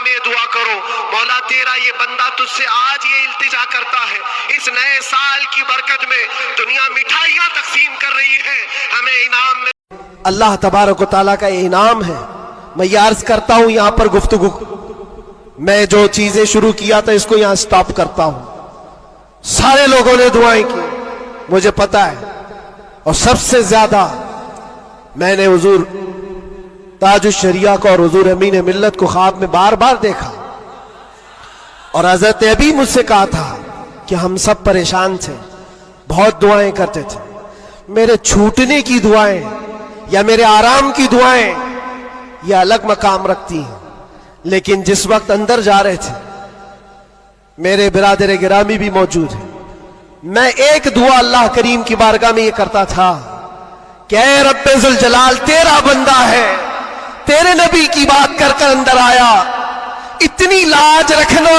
میں دعا کرو مولا تیرا یہ بندہ تجھ سے آج یہ التجا کرتا ہے، اس نئے سال کی برکت میں دنیا مٹھائیاں تقسیم کر رہی ہے، ہمیں انعام میں اللہ تبارک و تعالیٰ کا انعام ہے۔ میں یہ عرض کرتا ہوں یہاں پر گفتگو میں جو چیزیں شروع کیا تھا اس کو یہاں سٹاپ کرتا ہوں۔ سارے لوگوں نے دعائیں کی، مجھے پتا ہے، اور سب سے زیادہ میں نے حضور تاج الشریعہ کو اور حضور امین ملت کو خواب میں بار بار دیکھا، اور حضرت ابی مجھ سے کہا تھا کہ ہم سب پریشان تھے، بہت دعائیں کرتے تھے، میرے چھوٹنے کی دعائیں یا میرے آرام کی دعائیں یہ الگ مقام رکھتی ہیں، لیکن جس وقت اندر جا رہے تھے میرے برادر گرامی بھی موجود ہیں، میں ایک دعا اللہ کریم کی بارگاہ میں یہ کرتا تھا کہ اے رب ذوالجلال تیرا بندہ ہے، تیرے نبی کی بات کر کر اندر آیا، اتنی لاج رکھنا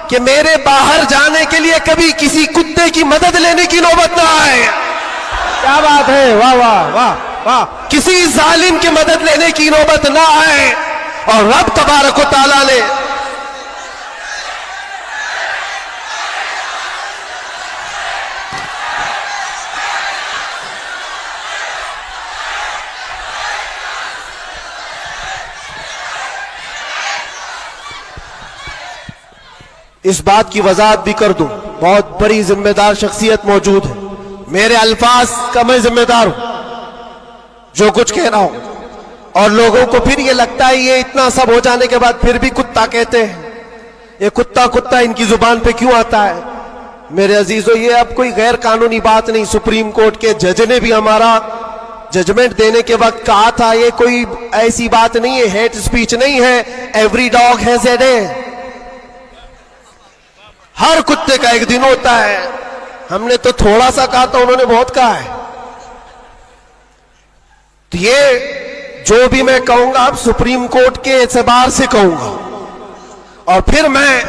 کہ میرے باہر جانے کے لیے کبھی کسی کتے کی مدد لینے کی نوبت نہ آئے۔ کیا بات ہے، واہ واہ واہ واہ، کسی ظالم کی مدد لینے کی نوبت نہ آئے، اور رب تبارک و تعالیٰ نے اس بات کی وضاحت بھی کر دوں، بہت بڑی ذمہ دار شخصیت موجود ہے، میرے الفاظ کا میں ذمہ دار ہوں، جو کچھ کہہ رہا ہوں، اور لوگوں کو پھر یہ لگتا ہے یہ اتنا سب ہو جانے کے بعد پھر بھی کتا کہتے ہیں، یہ کتا کتا ان کی زبان پہ کیوں آتا ہے؟ میرے عزیزو یہ اب کوئی غیر قانونی بات نہیں، سپریم کورٹ کے جج نے بھی ہمارا ججمنٹ دینے کے وقت کہا تھا یہ کوئی ایسی بات نہیں ہے، ہیٹ سپیچ نہیں ہے، every dog has a day, ہر کتے کا ایک دن ہوتا ہے، ہم نے تو تھوڑا سا کہا تھا، انہوں نے بہت کہا ہے، تو یہ جو بھی میں کہوں گا اب سپریم کورٹ کے اعتبار سے کہوں گا، اور پھر میں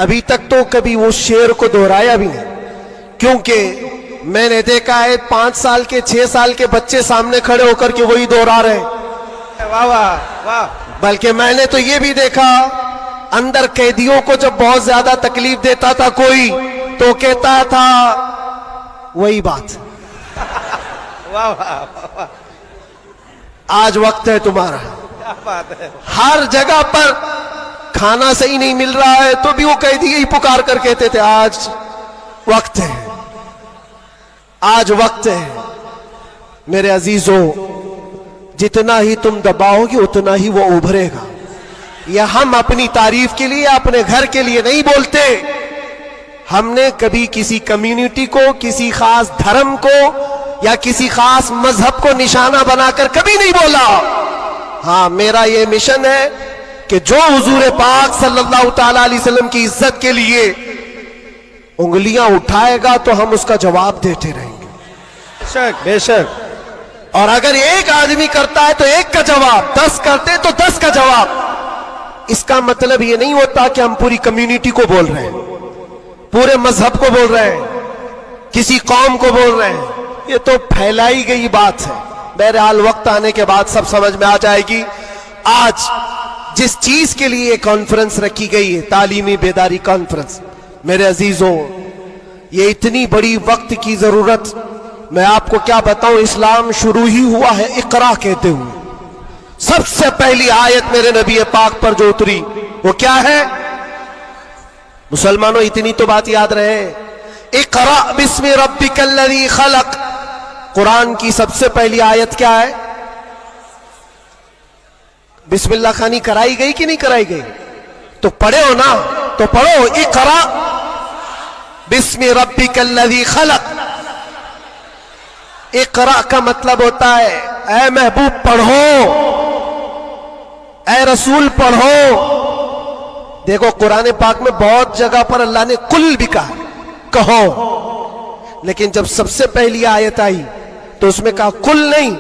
ابھی تک تو کبھی وہ شعر کو دہرایا بھی نہیں، کیونکہ میں نے دیکھا ہے 5 سال کے 6 سال کے بچے سامنے کھڑے ہو کر کے وہی دہرا رہے ہیں، واہ واہ واہ، بلکہ میں نے تو یہ بھی دیکھا اندر قیدیوں کو جب بہت زیادہ تکلیف دیتا تھا کوئی تو کہتا تھا وہی بات، آج وقت ہے تمہارا، ہر جگہ پر کھانا صحیح نہیں مل رہا ہے تو بھی وہ قیدی ہی پکار کر کہتے تھے آج وقت ہے، آج وقت ہے۔ میرے عزیزو جتنا ہی تم دباؤ گے اتنا ہی وہ ابھرے گا، یا ہم اپنی تعریف کے لیے اپنے گھر کے لیے نہیں بولتے، ہم نے کبھی کسی کمیونٹی کو، کسی خاص دھرم کو یا کسی خاص مذہب کو نشانہ بنا کر کبھی نہیں بولا۔ ہاں میرا یہ مشن ہے کہ جو حضور پاک صلی اللہ تعالی علیہ وسلم کی عزت کے لیے انگلیاں اٹھائے گا تو ہم اس کا جواب دیتے رہیں گے، بے شک بے شک، اور اگر ایک آدمی کرتا ہے تو ایک کا جواب، 10 کرتے تو 10 کا جواب۔ اس کا مطلب یہ نہیں ہوتا کہ ہم پوری کمیونٹی کو بول رہے ہیں، پورے مذہب کو بول رہے ہیں، کسی قوم کو بول رہے ہیں، یہ تو پھیلائی گئی بات ہے، بہرحال وقت آنے کے بعد سب سمجھ میں آ جائے گی۔ آج جس چیز کے لیے یہ کانفرنس رکھی گئی ہے، تعلیمی بیداری کانفرنس، میرے عزیزوں یہ اتنی بڑی وقت کی ضرورت، میں آپ کو کیا بتاؤں، اسلام شروع ہی ہوا ہے اقرا کہتے ہوئے۔ سب سے پہلی آیت میرے نبی پاک پر جو اتری وہ کیا ہے؟ مسلمانوں اتنی تو بات یاد رہے، اقرا بسم ربک الذی خلق، قرآن کی سب سے پہلی آیت کیا ہے؟ بسم اللہ خانی کرائی گئی کہ نہیں کرائی گئی؟ تو پڑھے ہو نا، تو پڑھو اقرا بسم ربک الذی خلق۔ اقرا کا مطلب ہوتا ہے اے محبوب پڑھو، اے رسول پڑھو۔ دیکھو قرآن پاک میں بہت جگہ پر اللہ نے قل بھی کہا، کہو، لیکن جب سب سے پہلی آیت آئی تو اس میں کہا قل نہیں،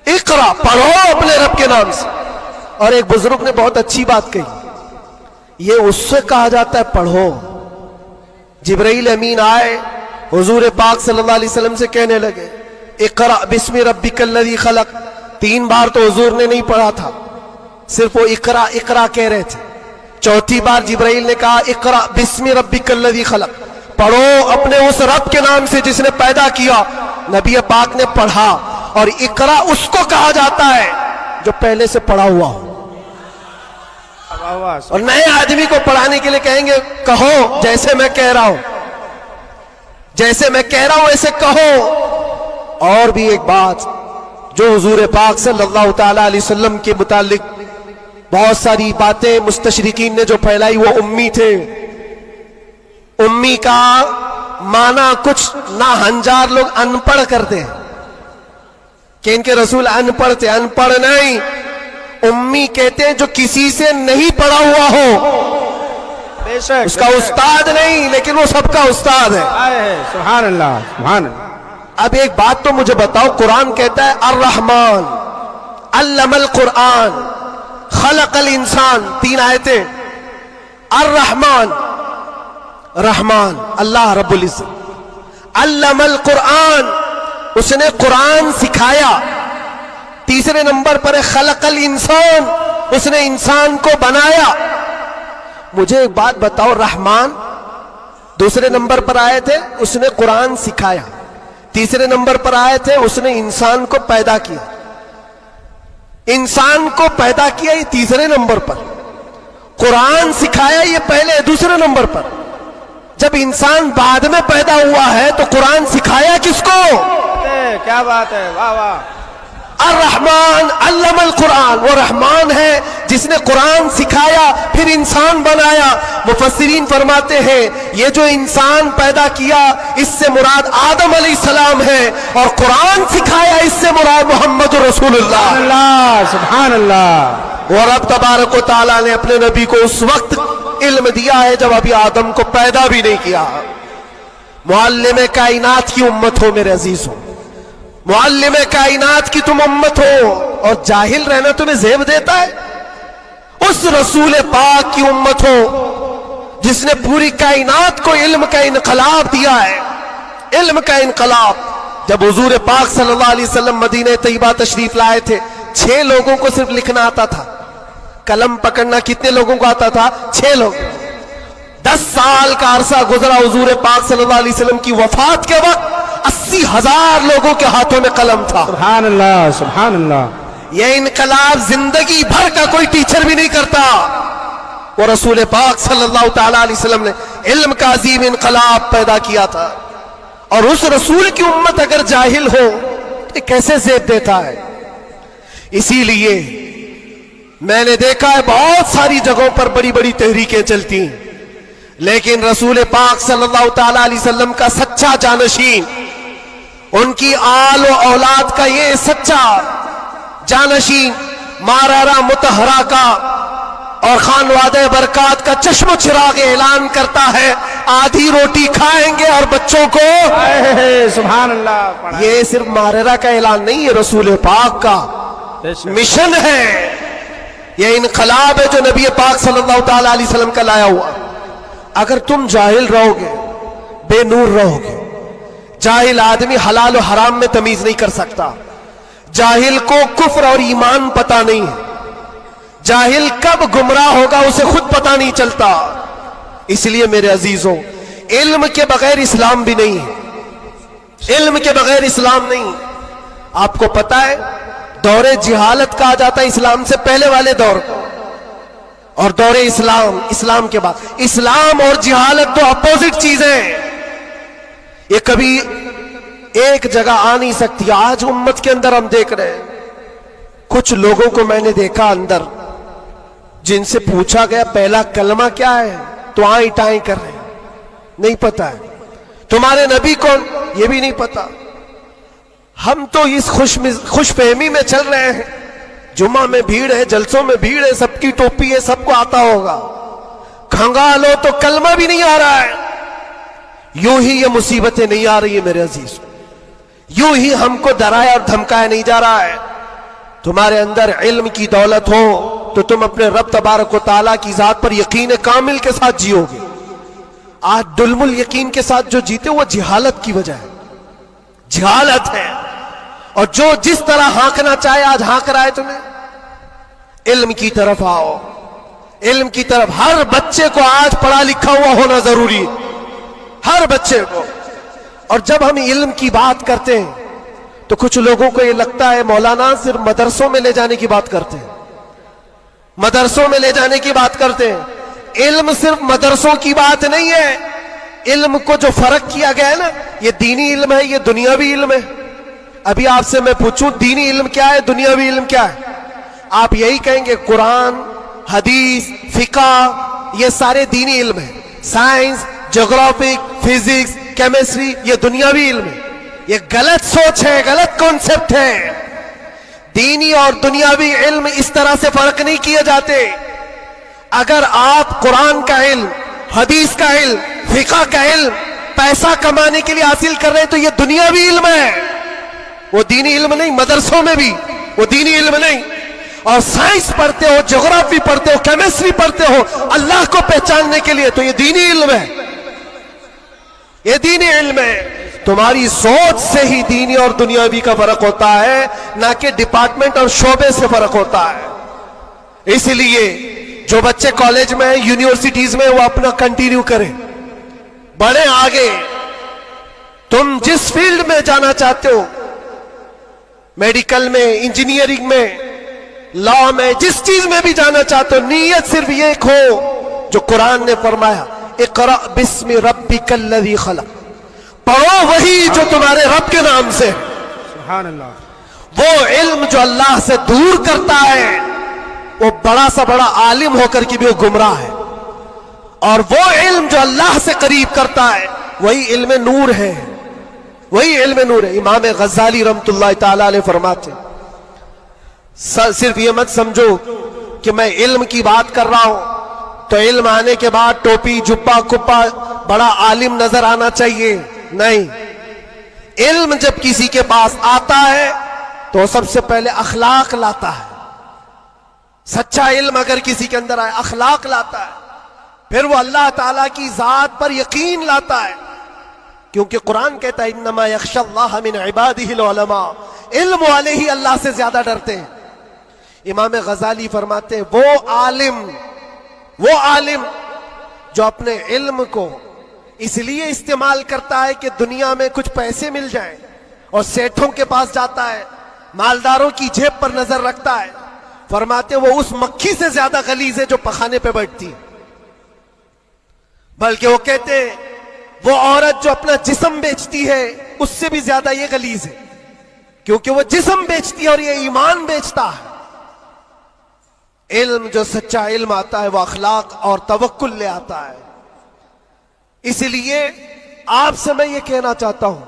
اقرا، پڑھو اپنے رب کے نام سے۔ اور ایک بزرگ نے بہت اچھی بات کہی، یہ اس سے کہا جاتا ہے پڑھو۔ جبرائیل امین آئے حضور پاک صلی اللہ علیہ وسلم سے کہنے لگے اقرا بسم ربک الذی خلق، 3 بار تو حضور نے نہیں پڑھا تھا، صرف وہ اقرا اقرا کہہ رہے تھے. چوتھی بار جبرائیل نے کہا اقرا بسم ربک الذی خلق, پڑھو اپنے اس رب کے نام سے جس نے پیدا کیا. نبی پاک نے پڑھا, اور اقرا اس کو کہا جاتا ہے جو پہلے سے پڑھا ہوا ہو. اور نئے آدمی کو پڑھانے کے لیے کہیں گے کہو جیسے میں کہہ رہا ہوں, جیسے میں کہہ رہا ہوں ایسے کہو. اور بھی ایک بات جو حضور پاک صلی اللہ تعالی علیہ وسلم کے متعلق بہت ساری باتیں مستشرقین نے جو پھیلائی, وہ امی تھے. امی کا معنی کچھ نہ ہنجار لوگ ان پڑھ کرتے ہیں کہ ان کے رسول ان پڑھ تھے. ان پڑھ نہیں, امی کہتے ہیں جو کسی سے نہیں پڑھا ہوا ہو, بے شک اس کا استاد نہیں لیکن وہ سب کا استاد ہے. سبحان اللہ سبحان اللہ. اب ایک بات تو مجھے بتاؤ, قرآن کہتا ہے الرحمن علم القرآن خلق الانسان, 3 آیتیں. الرحمن رحمان اللہ رب العزت, علم القرآن اس نے قرآن سکھایا. تیسرے نمبر پر ہے خلق الانسان, اس نے انسان کو بنایا. مجھے ایک بات بتاؤ, رحمان دوسرے نمبر پر آئے تھے, اس نے قرآن سکھایا. تیسرے نمبر پر آئے تھے, اس نے انسان کو پیدا کیا. انسان کو پیدا کیا یہ تیسرے نمبر پر, قرآن سکھایا یہ پہلے دوسرے نمبر پر. جب انسان بعد میں پیدا ہوا ہے تو قرآن سکھایا کس کو؟ کیا بات ہے, واہ واہ. الرحمن علم القرآن, وہ رحمان ہے جس نے قرآن سکھایا پھر انسان بنایا. مفسرین فرماتے ہیں یہ جو انسان پیدا کیا اس سے مراد آدم علیہ السلام ہے, اور قرآن سکھایا اس سے مراد محمد رسول اللہ. سبحان اللہ. اور رب تبارک و تعالیٰ نے اپنے نبی کو اس وقت علم دیا ہے جب ابھی آدم کو پیدا بھی نہیں کیا. معلم کائنات کی امت ہو میرے عزیز ہو, معلم کائنات کی تم امت ہو, اور جاہل رہنا تمہیں زیب دیتا ہے. اس رسول پاک کی امت ہو جس نے پوری کائنات کو علم کا انقلاب دیا ہے. علم کا انقلاب. جب حضور پاک صلی اللہ علیہ وسلم مدینہ طیبہ تشریف لائے تھے, 6 لوگوں کو صرف لکھنا آتا تھا. قلم پکڑنا کتنے لوگوں کو آتا تھا؟ 6 لوگ. 10 سال کا عرصہ گزرا حضور پاک صلی اللہ علیہ وسلم کی وفات کے وقت 80,000 لوگوں کے ہاتھوں میں قلم تھا. سبحان اللہ سبحان اللہ. یہ انقلاب زندگی بھر کا کوئی ٹیچر بھی نہیں کرتا. وہ رسول پاک صلی اللہ تعالی علیہ وسلم نے علم کا عظیم انقلاب پیدا کیا تھا. اور اس رسول کی امت اگر جاہل ہو تو کیسے زیب دیتا ہے. اسی لیے میں نے دیکھا ہے بہت ساری جگہوں پر بڑی بڑی تحریکیں چلتی ہیں, لیکن رسول پاک صلی اللہ تعالی علیہ وسلم کا سچا جانشین, ان کی آل و اولاد کا یہ سچا جانشین مارارا متحرہ کا اور خانوادہ برکات کا چشم و چراغ اعلان کرتا ہے آدھی روٹی کھائیں گے اور بچوں کو. سبحان اللہ. یہ صرف مارارا کا اعلان نہیں, یہ رسول پاک کا مشن ہے. یہ انقلاب ہے جو نبی پاک صلی اللہ تعالی علیہ وسلم کا لایا ہوا. اگر تم جاہل رہو گے, بے نور رہو گے, جاہل آدمی حلال و حرام میں تمیز نہیں کر سکتا. جاہل کو کفر اور ایمان پتہ نہیں ہے. جاہل کب گمراہ ہوگا اسے خود پتہ نہیں چلتا. اس لیے میرے عزیزوں, علم کے بغیر اسلام بھی نہیں ہے. علم کے بغیر اسلام نہیں. آپ کو پتہ ہے دور جہالت کہا جاتا ہے اسلام سے پہلے والے دور کو, اور دور اسلام, اسلام کے بعد. اسلام اور جہالت تو اپوزٹ چیزیں ہیں, یہ کبھی ایک جگہ آ نہیں سکتی. آج امت کے اندر ہم دیکھ رہے ہیں کچھ لوگوں کو میں نے دیکھا اندر جن سے پوچھا گیا پہلا کلمہ کیا ہے تو آئیں ٹائیں کر رہے ہیں, نہیں پتا ہے. تمہارے نبی کون, یہ بھی نہیں پتا. ہم تو اس خوش فہمی میں چل رہے ہیں جمعہ میں بھیڑ ہے, جلسوں میں بھیڑ ہے, سب کی ٹوپی ہے, سب کو آتا ہوگا. کھنگالو تو کلمہ بھی نہیں آ رہا ہے. یوں ہی یہ مصیبتیں نہیں آ رہی ہیں میرے عزیز, یوں ہی ہم کو ڈرایا اور دھمکایا نہیں جا رہا ہے. تمہارے اندر علم کی دولت ہو تو تم اپنے رب تبارک و تعالیٰ کی ذات پر یقین کامل کے ساتھ جیو گے. آج دلم الیقین کے ساتھ جو جیتے وہ جہالت کی وجہ ہے, جہالت ہے. اور جو جس طرح ہانکنا چاہے آج ہانک رہا ہے تمہیں. علم کی طرف آؤ، علم کی طرف. ہر بچے کو آج پڑھا لکھا ہوا ہونا ضروری ہے، ہر بچے کو. اور جب ہم علم کی بات کرتے ہیں تو کچھ لوگوں کو یہ لگتا ہے مولانا صرف مدرسوں میں لے جانے کی بات کرتے ہیں، مدرسوں میں لے جانے کی بات کرتے ہیں. علم صرف مدرسوں کی بات نہیں ہے. علم کو جو فرق کیا گیا ہے نا، یہ دینی علم ہے، یہ دنیاوی علم ہے. ابھی آپ سے میں پوچھوں دینی علم کیا ہے، دنیاوی علم کیا ہے؟ آپ یہی کہیں گے قرآن، حدیث، فقہ، یہ سارے دینی علم ہیں. سائنس، جغرافی، فزکس، کیمسٹری، یہ دنیاوی علم ہے. یہ غلط سوچ ہے، غلط کانسیپٹ ہے. دینی اور دنیاوی علم اس طرح سے فرق نہیں کیے جاتے. اگر آپ قرآن کا علم، حدیث کا علم، فقہ کا علم پیسہ کمانے کے لیے حاصل کر رہے ہیں تو یہ دنیاوی علم ہے، وہ دینی علم نہیں. مدرسوں میں بھی وہ دینی علم نہیں. اور سائنس پڑھتے ہو، جغرافی پڑھتے ہو، کیمسٹری پڑھتے ہو اللہ کو پہچاننے کے لیے تو یہ دینی علم ہے، یہ دینی علم ہے. تمہاری سوچ سے ہی دینی اور دنیاوی کا فرق ہوتا ہے، نہ کہ ڈپارٹمنٹ اور شعبے سے فرق ہوتا ہے. اس لیے جو بچے کالج میں ہیں، یونیورسٹیز میں، وہ اپنا کنٹینیو کریں، بڑھیں آگے. تم جس فیلڈ میں جانا چاہتے ہو، میڈیکل میں، انجینئرنگ میں، لا میں، جس چیز میں بھی جانا چاہتے ہو، نیت صرف یہ ہو جو قرآن نے فرمایا اقرأ بسم ربک الذی خلق. پڑھو وہی جو تمہارے رب کے نام سے. سبحان اللہ. وہ علم جو اللہ سے دور کرتا ہے، وہ بڑا سا بڑا عالم ہو کر کے بھی وہ گمراہ ہے. اور وہ علم جو اللہ سے قریب کرتا ہے وہی علم نور ہے، وہی علم نور ہے. امام غزالی رحمت اللہ تعالی علیہ فرماتے ہیں صرف یہ مت سمجھو کہ میں علم کی بات کر رہا ہوں تو علم آنے کے بعد ٹوپی، جبہ، کپا، بڑا عالم نظر آنا چاہیے. نہیں، علم جب کسی کے پاس آتا ہے تو سب سے پہلے اخلاق لاتا ہے. سچا علم اگر کسی کے اندر آئے، اخلاق لاتا ہے، پھر وہ اللہ تعالیٰ کی ذات پر یقین لاتا ہے. کیونکہ قرآن کہتا ہے انما یخشی اللہ من عبادہ العلماء، علم والے ہی اللہ سے زیادہ ڈرتے ہیں. امام غزالی فرماتے ہیں وہ عالم جو اپنے علم کو اس لیے استعمال کرتا ہے کہ دنیا میں کچھ پیسے مل جائیں اور سیٹھوں کے پاس جاتا ہے، مالداروں کی جیب پر نظر رکھتا ہے، فرماتے وہ اس مکھی سے زیادہ غلیظ ہے جو پخانے پہ بیٹھتی ہے. بلکہ وہ کہتے ہیں وہ عورت جو اپنا جسم بیچتی ہے اس سے بھی زیادہ یہ غلیظ ہے، کیونکہ وہ جسم بیچتی ہے اور یہ ایمان بیچتا ہے. علم جو سچا علم آتا ہے وہ اخلاق اور توکل لے آتا ہے. اس لیے آپ سے میں یہ کہنا چاہتا ہوں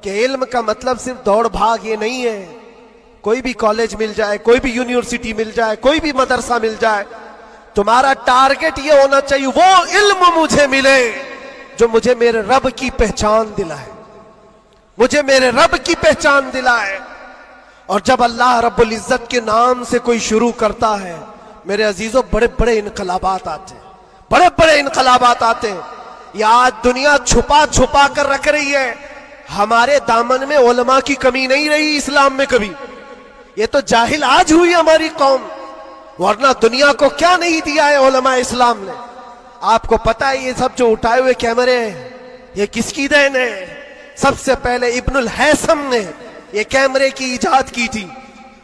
کہ علم کا مطلب صرف دوڑ بھاگ یہ نہیں ہے. کوئی بھی کالج مل جائے، کوئی بھی یونیورسٹی مل جائے، کوئی بھی مدرسہ مل جائے، تمہارا ٹارگٹ یہ ہونا چاہیے وہ علم مجھے ملے جو مجھے میرے رب کی پہچان دلائے، مجھے میرے رب کی پہچان دلائے. اور جب اللہ رب العزت کے نام سے کوئی شروع کرتا ہے میرے عزیزوں، بڑے بڑے انقلابات آتے ہیں، بڑے بڑے انقلابات آتے ہیں. یہ آج دنیا چھپا چھپا کر رکھ رہی ہے. ہمارے دامن میں علماء کی کمی نہیں رہی اسلام میں کبھی. یہ تو جاہل آج ہوئی ہماری قوم، ورنہ دنیا کو کیا نہیں دیا ہے علماء اسلام نے. آپ کو پتا ہے یہ سب جو اٹھائے ہوئے کیمرے ہیں یہ کس کی دین ہے؟ سب سے پہلے ابن الہیثم نے یہ کیمرے کی ایجاد کی تھی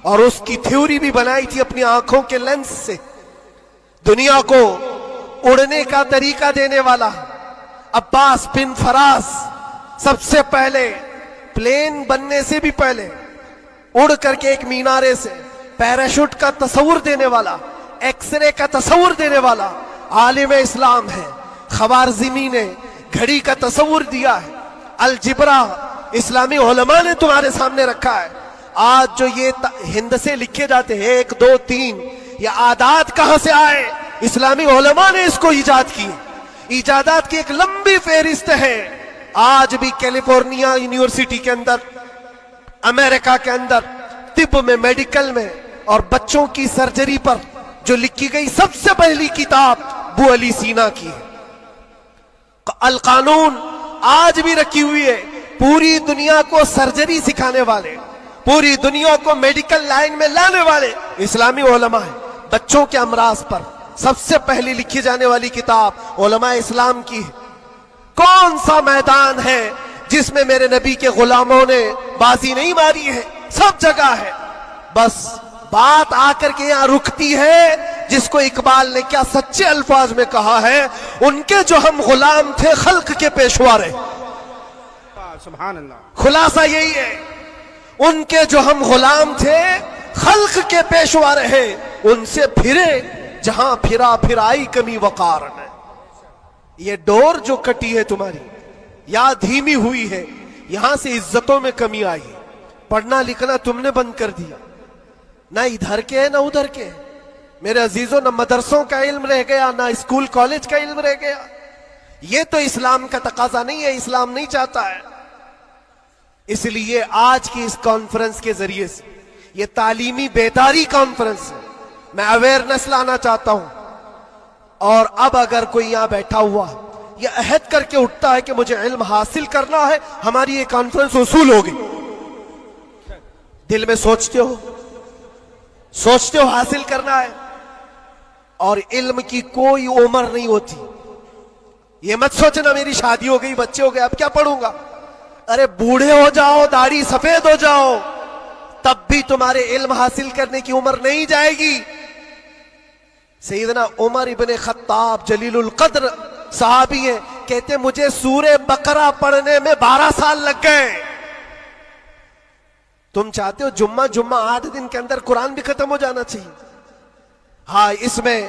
اور اس کی تھیوری بھی بنائی تھی اپنی آنکھوں کے لینس سے. دنیا کو اڑنے کا طریقہ دینے والا عباس بن فراس سب سے پہلے پلین بننے سے بھی پہلے اڑ کر کے ایک مینارے سے پیراشوٹ کا تصور دینے والا، ایکس رے کا تصور دینے والا عالم اسلام ہے. خوارزمی نے گھڑی کا تصور دیا ہے. الجبرا اسلامی علماء نے تمہارے سامنے رکھا ہے. آج جو یہ ہند سے لکھے جاتے ہیں 1 2 3، یہ عادات کہاں سے آئے؟ اسلامی علماء نے اس کو ایجاد کی. ایجادات کی ایک لمبی فہرست ہے. آج بھی کیلیفورنیا یونیورسٹی کے اندر، امریکہ کے اندر طب میں، میڈیکل میں اور بچوں کی سرجری پر جو لکھی گئی سب سے پہلی کتاب ابو علی سینا کی ہے. القانون آج بھی رکھی ہوئی ہے. پوری دنیا کو سرجری سکھانے والے، پوری دنیا کو میڈیکل لائن میں لانے والے اسلامی علماء ہیں. بچوں کے امراض پر سب سے پہلی لکھی جانے والی کتاب علماء اسلام کی ہے۔ کون سا میدان ہے جس میں میرے نبی کے غلاموں نے بازی نہیں ماری ہے؟ سب جگہ ہے، بس بات آ کر کے یہاں رکتی ہے جس کو اقبال نے کیا سچے الفاظ میں کہا ہے، ان کے جو ہم غلام تھے خلق کے پیشوا رہے۔ سبحان اللہ۔ خلاصہ یہی ہے، ان کے جو ہم غلام تھے خلق کے پیشوا رہے، ان سے پھرے جہاں پھرا پھرائی کمی وقار میں۔ یہ ڈور جو کٹی ہے تمہاری یا دھیمی ہوئی ہے، یہاں سے عزتوں میں کمی آئی ہے۔ پڑھنا لکھنا تم نے بند کر دیا، نہ ادھر کے ہے نہ ادھر کے ہے۔ میرے عزیزوں، نہ مدرسوں کا علم رہ گیا نہ اسکول کالج کا علم رہ گیا۔ یہ تو اسلام کا تقاضا نہیں ہے، اسلام نہیں چاہتا ہے۔ اس لیے آج کی اس کانفرنس کے ذریعے سے، یہ تعلیمی بیداری کانفرنس ہے، میں اویئرنس لانا چاہتا ہوں۔ اور اب اگر کوئی یہاں بیٹھا ہوا یہ عہد کر کے اٹھتا ہے کہ مجھے علم حاصل کرنا ہے، ہماری یہ کانفرنس اصول ہوگی۔ دل میں سوچتے ہو حاصل کرنا ہے، اور علم کی کوئی عمر نہیں ہوتی۔ یہ مت سوچنا میری شادی ہو گئی، بچے ہو گئے، اب کیا پڑھوں گا۔ ارے بوڑھے ہو جاؤ، داڑھی سفید ہو جاؤ، تب بھی تمہارے علم حاصل کرنے کی عمر نہیں جائے گی۔ سیدنا عمر ابن خطاب جلیل القدر صحابی ہیں، کہتے مجھے سورہ بقرہ پڑھنے میں 12 سال لگ گئے۔ تم چاہتے ہو جمعہ 8 دن کے اندر قرآن بھی ختم ہو جانا چاہیے؟ ہاں، اس میں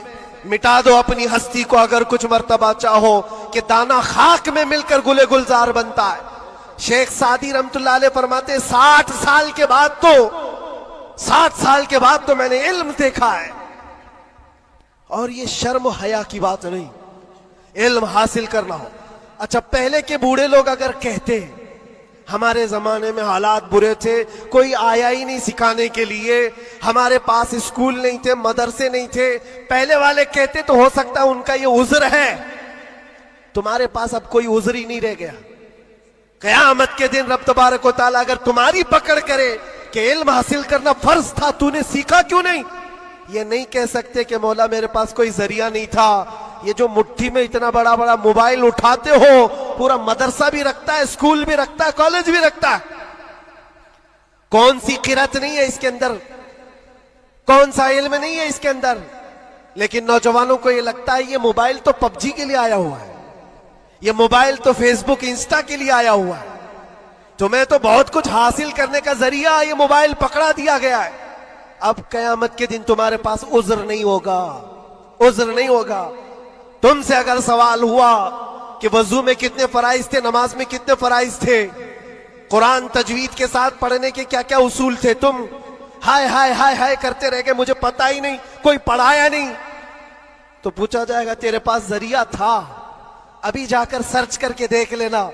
مٹا دو اپنی ہستی کو اگر کچھ مرتبہ چاہو کہ دانا خاک میں مل کر گلے گلزار بنتا ہے۔ شیخ سعدی رحمت اللہ علیہ فرماتے 60 سال کے بعد تو میں نے علم دیکھا ہے۔ اور یہ شرم و حیا کی بات نہیں، علم حاصل کرنا ہو۔ اچھا، پہلے کے بوڑھے لوگ اگر کہتے ہمارے زمانے میں حالات برے تھے، کوئی آیا ہی نہیں سکھانے کے لیے، ہمارے پاس اسکول نہیں تھے، مدرسے نہیں تھے، پہلے والے کہتے تو ہو سکتا ہے ان کا یہ عذر ہے۔ تمہارے پاس اب کوئی عذر ہی نہیں رہ گیا۔ قیامت کے دن رب تبارک و تعالیٰ اگر تمہاری پکڑ کرے کہ علم حاصل کرنا فرض تھا، تو نے سیکھا کیوں نہیں، یہ نہیں کہہ سکتے کہ مولا میرے پاس کوئی ذریعہ نہیں تھا۔ یہ جو مٹھی میں اتنا بڑا موبائل اٹھاتے ہو، پورا مدرسہ بھی رکھتا ہے، اسکول بھی رکھتا ہے، کالج بھی رکھتا ہے۔ کون سی قرت نہیں ہے اس کے اندر، کون سا علم نہیں ہے اس کے اندر۔ لیکن نوجوانوں کو یہ لگتا ہے یہ موبائل تو پب جی کے لیے آیا ہوا ہے، یہ موبائل تو فیس بک انسٹا کے لیے آیا ہوا ہے، تمہیں تو بہت کچھ حاصل کرنے کا ذریعہ یہ موبائل پکڑا دیا گیا ہے۔ اب قیامت کے دن تمہارے پاس عذر نہیں ہوگا، عذر نہیں ہوگا۔ تم سے اگر سوال ہوا کہ وضو میں کتنے فرائض تھے، نماز میں کتنے فرائض تھے، قرآن تجوید کے ساتھ پڑھنے کے کیا کیا اصول تھے، تم ہائے ہائے ہائے ہائے کرتے رہ گئے، مجھے پتا ہی نہیں، کوئی پڑھایا نہیں، تو پوچھا جائے گا تیرے پاس ذریعہ تھا، ابھی جا کر سرچ کر کے دیکھ لینا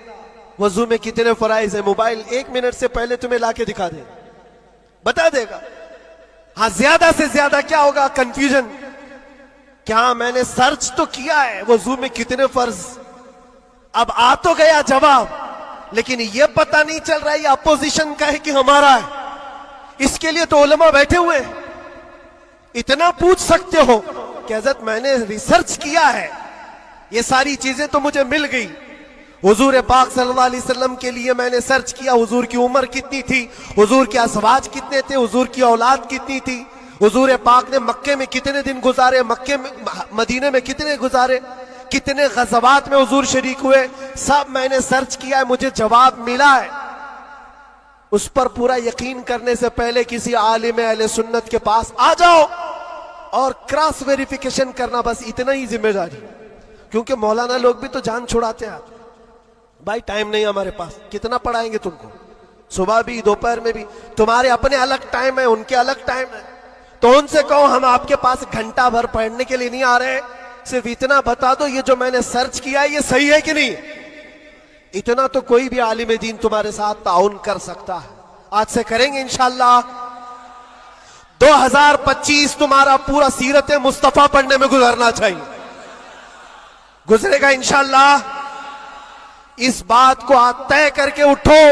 وضو میں کتنے فرائض ہیں۔ موبائل 1 منٹ سے پہلے تمہیں لا کے دکھا دے، بتا دے گا۔ ہاں، زیادہ سے زیادہ کیا ہوگا، کنفیوژن، کیا میں نے سرچ تو کیا ہے وضو میں کتنے فرض، اب آ تو گیا جواب، لیکن یہ پتہ نہیں چل رہا ہے یہ اپوزیشن کا ہے کہ ہمارا ہے۔ اس کے لیے تو علماء بیٹھے ہوئے ہیں، اتنا پوچھ سکتے ہو کہ حضرت میں نے ریسرچ کیا ہے، یہ ساری چیزیں تو مجھے مل گئی۔ حضور پاک صلی اللہ علیہ وسلم کے لیے میں نے سرچ کیا، حضور کی عمر کتنی تھی، حضور کے ازواج کتنے تھے، حضور کی اولاد کتنی تھی، حضور پاک نے مکے میں کتنے دن گزارے، مدینے میں کتنے گزارے، کتنے غزوات میں حضور شریک ہوئے، سب میں نے سرچ کیا ہے، مجھے جواب ملا ہے۔ اس پر پورا یقین کرنے سے پہلے کسی عالم اہل سنت کے پاس آ جاؤ اور کراس ویریفیکیشن کرنا، بس اتنا ہی ذمہ داری، کیونکہ مولانا لوگ بھی تو جان چھڑاتے ہیں۔ بھائی ٹائم نہیں ہمارے پاس، کتنا پڑھائیں گے تم کو، صبح بھی دوپہر میں بھی، تمہارے اپنے الگ ٹائم ہے، ان کے الگ ٹائم ہے، تو ان سے کہو ہم آپ کے پاس گھنٹہ بھر پڑھنے کے لیے نہیں آ رہے، صرف اتنا بتا دو یہ جو میں نے سرچ کیا ہے یہ صحیح ہے کہ نہیں۔ اتنا تو کوئی بھی عالم دین تمہارے ساتھ تعاون کر سکتا ہے، آج سے کریں گے انشاءاللہ۔ 2025 تمہارا پورا سیرت مصطفیٰ پڑھنے میں گزرنا چاہیے، گزرے گا انشاءاللہ۔ اس بات کو آج طے کر کے اٹھو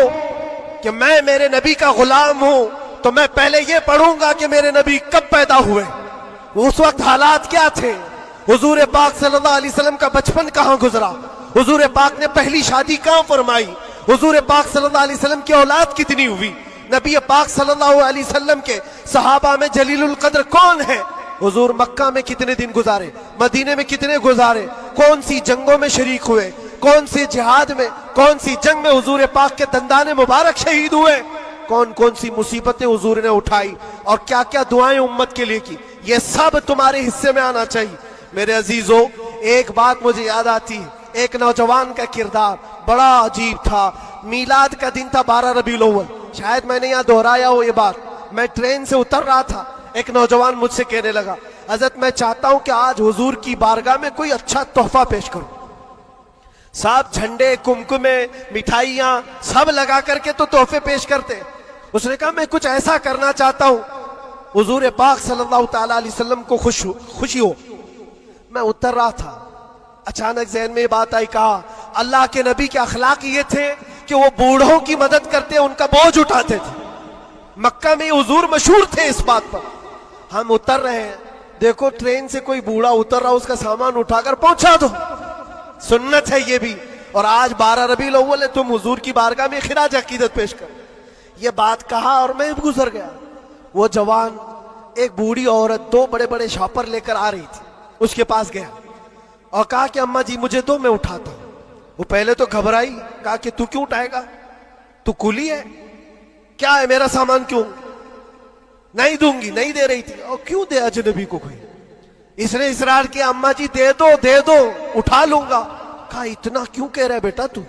کہ میں میرے نبی کا غلام ہوں، تو میں پہلے یہ پڑھوں گا کہ میرے نبی کب پیدا ہوئے، اس وقت حالات کیا تھے؟ حضور پاک صلی اللہ علیہ وسلم کا بچپن کہاں گزرا؟ حضور پاک نے پہلی شادی کہاں فرمائی؟ حضور پاک صلی اللہ علیہ وسلم کی اولاد کتنی ہوئی؟ نبی پاک صلی اللہ علیہ وسلم کے صحابہ میں جلیل القدر کون ہے؟ حضور مکہ میں کتنے دن گزارے؟ مدینے میں کتنے گزارے؟ کون سی جنگوں میں شریک ہوئے؟ کون سی جہاد میں، کون سی جنگ میں حضور پاک کے دندان مبارک شہید ہوئے؟ کون کون سی مصیبتیں حضور نے اٹھائی اور کیا کیا دعائیں امت کے لیے کی؟ یہ سب تمہارے حصے میں آنا چاہیے۔ میرے عزیزو، ایک بات مجھے یاد آتی ہے، ایک نوجوان کا کردار بڑا عجیب تھا۔ میلاد کا دن تھا 12 ربیع الاول، شاید میں نے یہاں دہرایا ہو یہ بات۔ میں ٹرین سے اتر رہا تھا، ایک نوجوان مجھ سے کہنے لگا، حضرت میں چاہتا ہوں کہ آج حضور کی بارگاہ میں کوئی اچھا تحفہ پیش کروں۔ صاحب جھنڈے، کمکمے، مٹھائیاں سب لگا کر کے تو تحفے پیش کرتے۔ اس نے کہا میں کچھ ایسا کرنا چاہتا ہوں حضور پاک صلی اللہ تعالی علیہ وسلم کو خوشی ہو۔ میں اتر رہا تھا، اچانک ذہن میں یہ بات آئی، کہا اللہ کے نبی کے اخلاق یہ تھے کہ وہ بوڑھوں کی مدد کرتے، ان کا بوجھ اٹھاتے تھے۔ مکہ میں حضور مشہور تھے اس بات پر۔ ہم اتر رہے ہیں، دیکھو ٹرین سے کوئی بوڑھا اتر رہا، اس کا سامان اٹھا کر پہنچا دو، سنت ہے یہ بھی۔ اور آج 12 ربیع الاول ہے، تم حضور کی بارگاہ میں خراج عقیدت پیش کر۔ یہ بات کہا اور میں گزر گیا۔ وہ جوان ایک بوڑھی عورت 2 بڑے بڑے شاپر لے کر آ رہی تھی، اس کے پاس گیا اور کہا کہ اماں جی مجھے دو، میں اٹھاتا ہوں۔ وہ پہلے تو گھبرائی، کہا کہ تو کیوں اٹھائے گا؟ تو کلی ہے کیا ہے؟ میرا سامان کیوں؟ نہیں دوں گی، نہیں دے رہی تھی۔ اور کیوں دے اجنبی کو کوئی؟ اس نے اصرار کیا، اماں جی دے دو دے دو، اٹھا لوں گا۔ کہا اتنا کیوں کہہ رہا ہے بیٹا، تو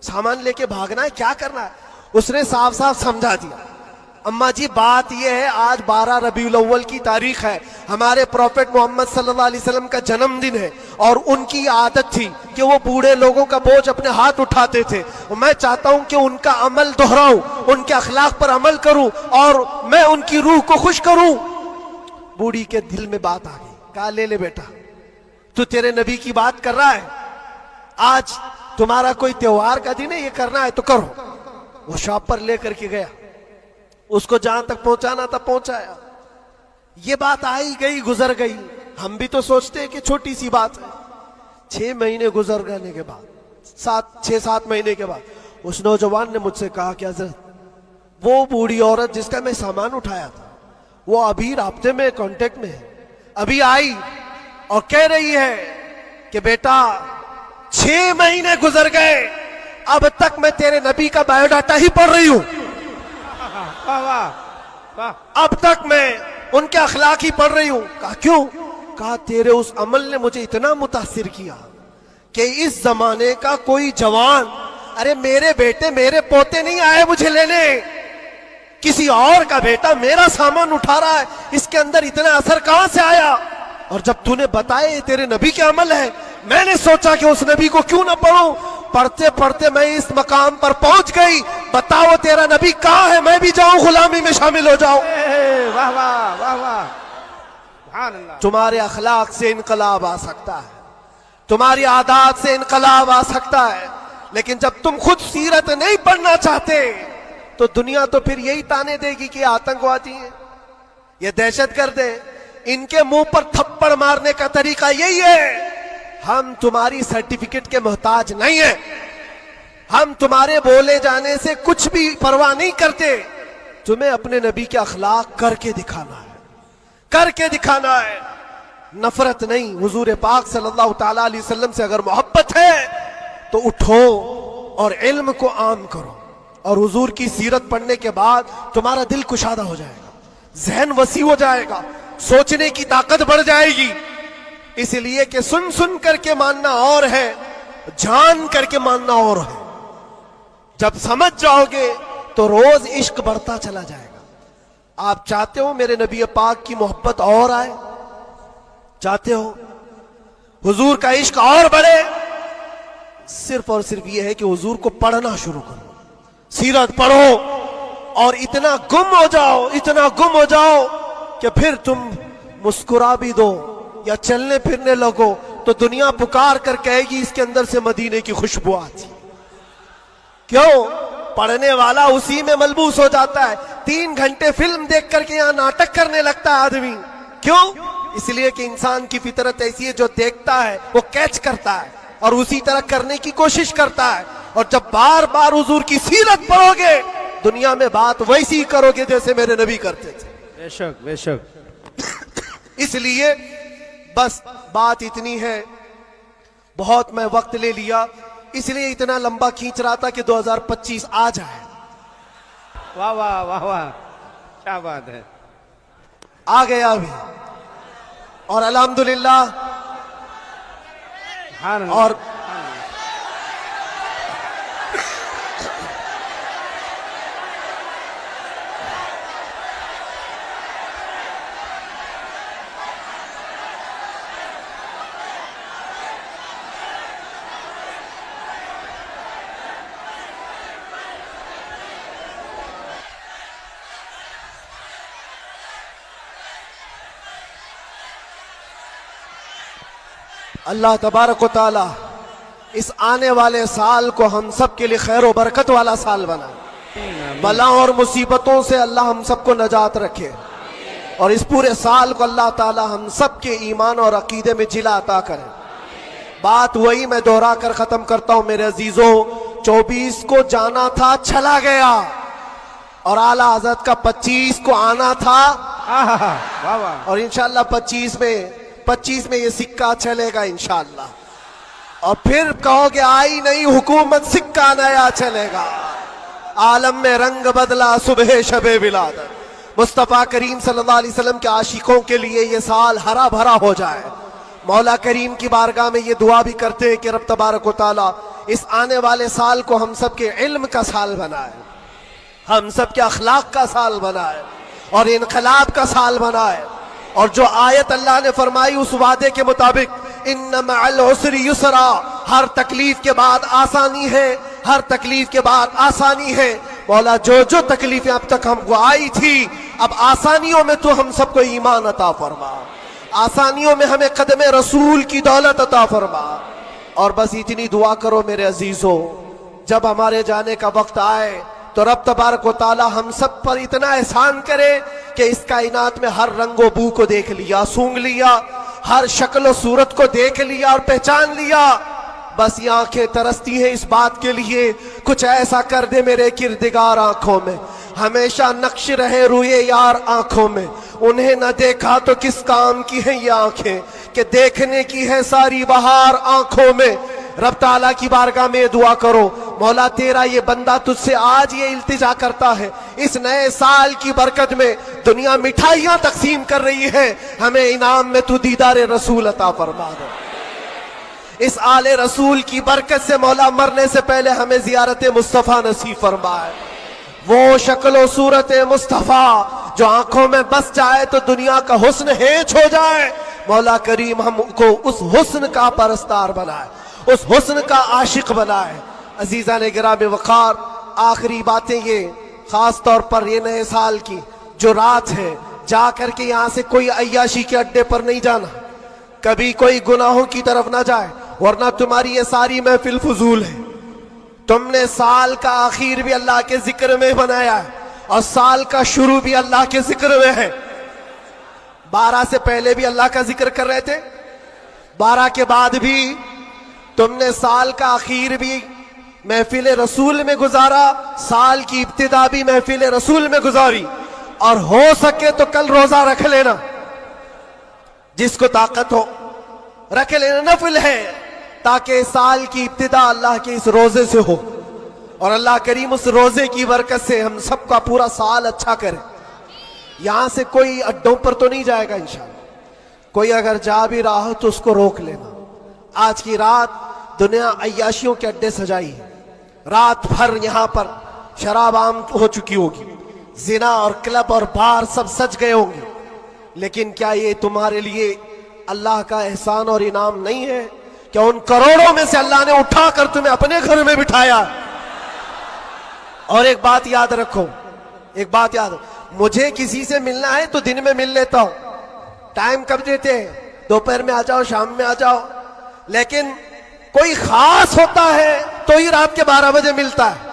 سامان لے کے بھاگنا ہے، کیا کرنا ہے؟ اس نے صاف صاف سمجھا دیا، اماں جی بات یہ ہے آج 12 ربیع الاول کی تاریخ ہے، ہمارے پروفٹ محمد صلی اللہ علیہ وسلم کا جنم دن ہے، اور ان کی عادت تھی کہ وہ بوڑھے لوگوں کا بوجھ اپنے ہاتھ اٹھاتے تھے، اور میں چاہتا ہوں کہ ان کا عمل دہراؤں، ان کے اخلاق پر عمل کروں اور میں ان کی روح کو خوش کروں۔ بوڑھی کے دل میں بات آ گئی، کہا لے لے بیٹا، تو تیرے نبی کی بات کر رہا ہے، آج تمہارا کوئی تہوار کا دن ہے، یہ کرنا ہے تو کرو۔ وہ شاپ پر لے کر کے گیا، اس کو جہاں تک پہنچانا تھا پہنچایا۔ یہ بات آئی گئی، گزر گئی۔ ہم بھی تو سوچتے ہیں کہ چھوٹی سی بات ہے۔ 6 مہینے گزر گنے کے بعد، 6-7 مہینے کے بعد اس نوجوان نے مجھ سے کہا کہ حضرت وہ بوڑھی عورت جس کا میں سامان اٹھایا تھا، وہ ابھی رابطے میں، کانٹیکٹ میں ہے، ابھی آئی اور کہہ رہی ہے کہ بیٹا 6 مہینے گزر گئے، اب تک میں تیرے نبی کا بایو ڈاٹا ہی پڑھ رہی ہوں، واہ واہ واہ۔ اب تک میں ان کے اخلاق ہی پڑھ رہی ہوں۔ کہا کیوں؟ کہا تیرے اس عمل نے مجھے اتنا متاثر کیا کہ اس زمانے کا کوئی جوان، ارے میرے بیٹے میرے پوتے نہیں آئے مجھے لینے، کسی اور کا بیٹا میرا سامان اٹھا رہا ہے، اس کے اندر اتنا اثر کہاں سے آیا؟ اور جب تو نے بتایا یہ تیرے نبی کے عمل ہے، میں نے سوچا کہ اس نبی کو کیوں نہ پڑھوں۔ پڑھتے پڑھتے میں اس مقام پر پہنچ گئی، بتاؤ تیرا نبی کہاں ہے، میں بھی جاؤں غلامی میں شامل ہو جاؤں۔ واہ واہ واہ واہ، سبحان اللہ۔ تمہارے اخلاق سے انقلاب آ سکتا ہے، تمہاری عادات سے انقلاب آ سکتا ہے، لیکن جب تم خود سیرت نہیں پڑھنا چاہتے تو دنیا تو پھر یہی تانے دے گی کہ یہ آتنکوادی ہیں، یہ دہشت گرد ہیں، ان کے منہ پر تھپڑ مارنے کا طریقہ یہی ہے۔ ہم تمہاری سرٹیفکیٹ کے محتاج نہیں ہیں، ہم تمہارے بولے جانے سے کچھ بھی پرواہ نہیں کرتے، تمہیں اپنے نبی کے اخلاق کر کے دکھانا ہے، کر کے دکھانا ہے، نفرت نہیں۔ حضور پاک صلی اللہ تعالی علیہ وسلم سے اگر محبت ہے تو اٹھو اور علم کو عام کرو، اور حضور کی سیرت پڑھنے کے بعد تمہارا دل کشادہ ہو جائے گا، ذہن وسیع ہو جائے گا، سوچنے کی طاقت بڑھ جائے گی۔ اس لیے کہ سن سن کر کے ماننا اور ہے، جان کر کے ماننا اور ہے۔ جب سمجھ جاؤ گے تو روز عشق بڑھتا چلا جائے گا۔ آپ چاہتے ہو میرے نبی پاک کی محبت اور آئے؟ چاہتے ہو حضور کا عشق اور بڑھے؟ صرف اور صرف یہ ہے کہ حضور کو پڑھنا شروع کرو، سیرت پڑھو، اور اتنا گم ہو جاؤ، اتنا گم ہو جاؤ کہ پھر تم مسکرا بھی دو یا چلنے پھرنے لگو تو دنیا پکار کر کہے گی اس کے اندر سے مدینے کی خوشبو آتی۔ کیوں؟ پڑھنے والا اسی میں ملبوس ہو جاتا ہے۔ 3 گھنٹے فلم دیکھ کر کے یہاں ناٹک کرنے لگتا ہے آدمی، کیوں؟ اس لیے کہ انسان کی فطرت ایسی ہے جو دیکھتا ہے وہ کیچ کرتا ہے اور اسی طرح کرنے کی کوشش کرتا ہے، اور جب بار بار حضور کی سیرت پڑھو گے دنیا میں بات ویسی ہی کرو گے جیسے میرے نبی کرتے تھے۔ بے شک بے شک۔ اس لیے بس بات اتنی ہے، بہت میں وقت لے لیا، اس لیے اتنا لمبا کھینچ رہا تھا کہ 2025 آ جائے۔ واہ واہ واہ واہ، کیا بات ہے۔ آ گیا ابھی، اور الحمدللہ، سبحان اللہ۔ اور اللہ تبارک و تعالی اس آنے والے سال کو ہم سب کے لیے خیر و برکت والا سال بنائے، بلا اور مصیبتوں سے اللہ ہم سب کو نجات رکھے، اور اس پورے سال کو اللہ تعالی ہم سب کے ایمان اور عقیدے میں جلا عطا کرے۔ بات وہی میں دوہرا کر ختم کرتا ہوں میرے عزیزوں، 24 کو جانا تھا چلا گیا، اور اعلیٰ حضرت کا 25 کو آنا تھا، واہ واہ۔ اور انشاءاللہ 25 میں یہ سکہ چلے گا انشاءاللہ، اور پھر کہو گے آئی نہیں حکومت، سکہ نیا چلے گا۔ عالم میں رنگ بدلا صبح شب ولادت، مصطفیٰ کریم صلی اللہ علیہ وسلم کے عاشقوں کے لیے یہ سال ہرا بھرا ہو جائے۔ مولا کریم کی بارگاہ میں یہ دعا بھی کرتے ہیں کہ رب تبارک و تعالی اس آنے والے سال کو ہم سب کے علم کا سال بنائے، ہم سب کے اخلاق کا سال بنائے، اور انقلاب کا سال بنائے، اور جو آیت اللہ نے فرمائی اس وعدے کے مطابق ان مع العسر یسرا، ہر تکلیف کے بعد آسانی ہے، ہر تکلیف کے بعد آسانی ہے۔ مولا جو تکلیفیں اب تک ہم کو آئی تھی، اب آسانیوں میں تو ہم سب کو ایمان عطا فرما، آسانیوں میں ہمیں قدم رسول کی دولت عطا فرما، اور بس اتنی دعا کرو میرے عزیزوں، جب ہمارے جانے کا وقت آئے تو رب تبارک و تعالی ہم سب پر اتنا احسان کرے کہ اس کائنات میں ہر رنگ و بو کو دیکھ لیا، سونگ لیا، ہر شکل و صورت کو دیکھ لیا اور پہچان لیا۔ بس یہ آنکھیں ترستی ہیں اس بات کے لیے کچھ ایسا کر دے میرے کردگار آنکھوں میں، ہمیشہ نقش رہے روئے یار آنکھوں میں، انہیں نہ دیکھا تو کس کام کی ہیں یہ آنکھیں کہ دیکھنے کی ہے ساری بہار آنکھوں میں۔ رب تعالیٰ کی بارگاہ میں دعا کرو، مولا تیرا یہ بندہ تجھ سے آج یہ التجا کرتا ہے، اس نئے سال کی برکت میں دنیا مٹھائیاں تقسیم کر رہی ہے، ہمیں انعام میں تو دیدار رسول عطا فرما دے۔ اس آل رسول کی برکت سے مولا مرنے سے پہلے ہمیں زیارت مصطفیٰ نصیب فرمائے، وہ شکل و صورت مصطفیٰ جو آنکھوں میں بس جائے تو دنیا کا حسن ہینچ ہو جائے۔ مولا کریم ہم کو اس حسن کا پرستار بنائے، اس حسن کا عاشق بنائے۔ عزیزان گرامی وقار، آخری باتیں یہ، خاص طور پر یہ نئے سال کی جو رات ہے، جا کر کے یہاں سے کوئی عیاشی کے اڈے پر نہیں جانا، کبھی کوئی گناہوں کی طرف نہ جائے، ورنہ تمہاری یہ ساری محفل فضول ہے۔ تم نے سال کا آخر بھی اللہ کے ذکر میں بنایا ہے، اور سال کا شروع بھی اللہ کے ذکر میں ہے۔ 12 سے پہلے بھی اللہ کا ذکر کر رہے تھے، 12 کے بعد بھی تم نے سال کا آخر بھی محفل رسول میں گزارا، سال کی ابتدا بھی محفل رسول میں گزاری، اور ہو سکے تو کل روزہ رکھ لینا، جس کو طاقت ہو رکھ لینا، نفل ہے، تاکہ سال کی ابتدا اللہ کے اس روزے سے ہو، اور اللہ کریم اس روزے کی برکت سے ہم سب کا پورا سال اچھا کرے۔ یہاں سے کوئی اڈوں پر تو نہیں جائے گا انشاءاللہ، کوئی اگر جا بھی رہا ہو تو اس کو روک لینا۔ آج کی رات دنیا عیاشیوں کے اڈے سجائی ہے، رات بھر یہاں پر شراب عام ہو چکی ہوگی، زنا اور کلب اور بار سب سج گئے ہوں گے، لیکن کیا یہ تمہارے لیے اللہ کا احسان اور انعام نہیں ہے کہ ان کروڑوں میں سے اللہ نے اٹھا کر تمہیں اپنے گھر میں بٹھایا؟ اور ایک بات یاد رکھو، ایک بات یاد رکھو، مجھے کسی سے ملنا ہے تو دن میں مل لیتا ہوں، ٹائم کب دیتے ہیں؟ دوپہر میں آ جاؤ، شام میں آ جاؤ، لیکن کوئی خاص ہوتا ہے تو ہی رات کے 12 بجے ملتا ہے۔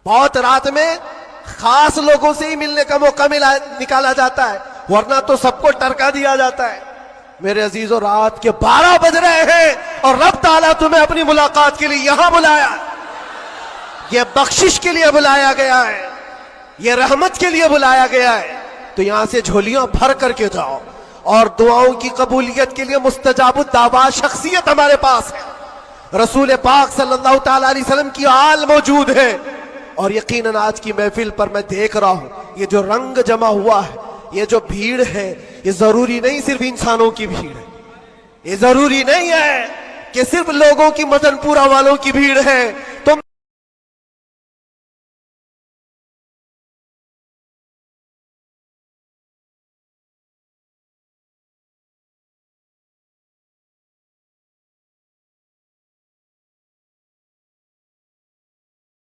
بہت رات میں خاص لوگوں سے ہی ملنے کا موقع نکالا جاتا ہے، ورنہ تو سب کو ٹرکا دیا جاتا ہے. میرے عزیزو رات کے 12 بج رہے ہیں اور رب تعالیٰ تمہیں اپنی ملاقات کے لیے یہاں بلایا. یہ بخشش کے لیے بلایا گیا ہے, یہ رحمت کے لیے بلایا گیا ہے. تو یہاں سے جھولیاں بھر کر کے جاؤ, اور دعاؤں کی قبولیت کے لیے مستجاب الدعوات شخصیت ہمارے پاس ہے. رسول پاک صلی اللہ تعالیٰ علیہ وسلم کی آل موجود ہے. اور یقیناً آج کی محفل پر میں دیکھ رہا ہوں یہ جو رنگ جمع ہوا ہے, یہ جو بھیڑ ہے, یہ ضروری نہیں صرف انسانوں کی بھیڑ ہے, یہ ضروری نہیں ہے کہ صرف لوگوں کی مدن پورہ والوں کی بھیڑ ہے.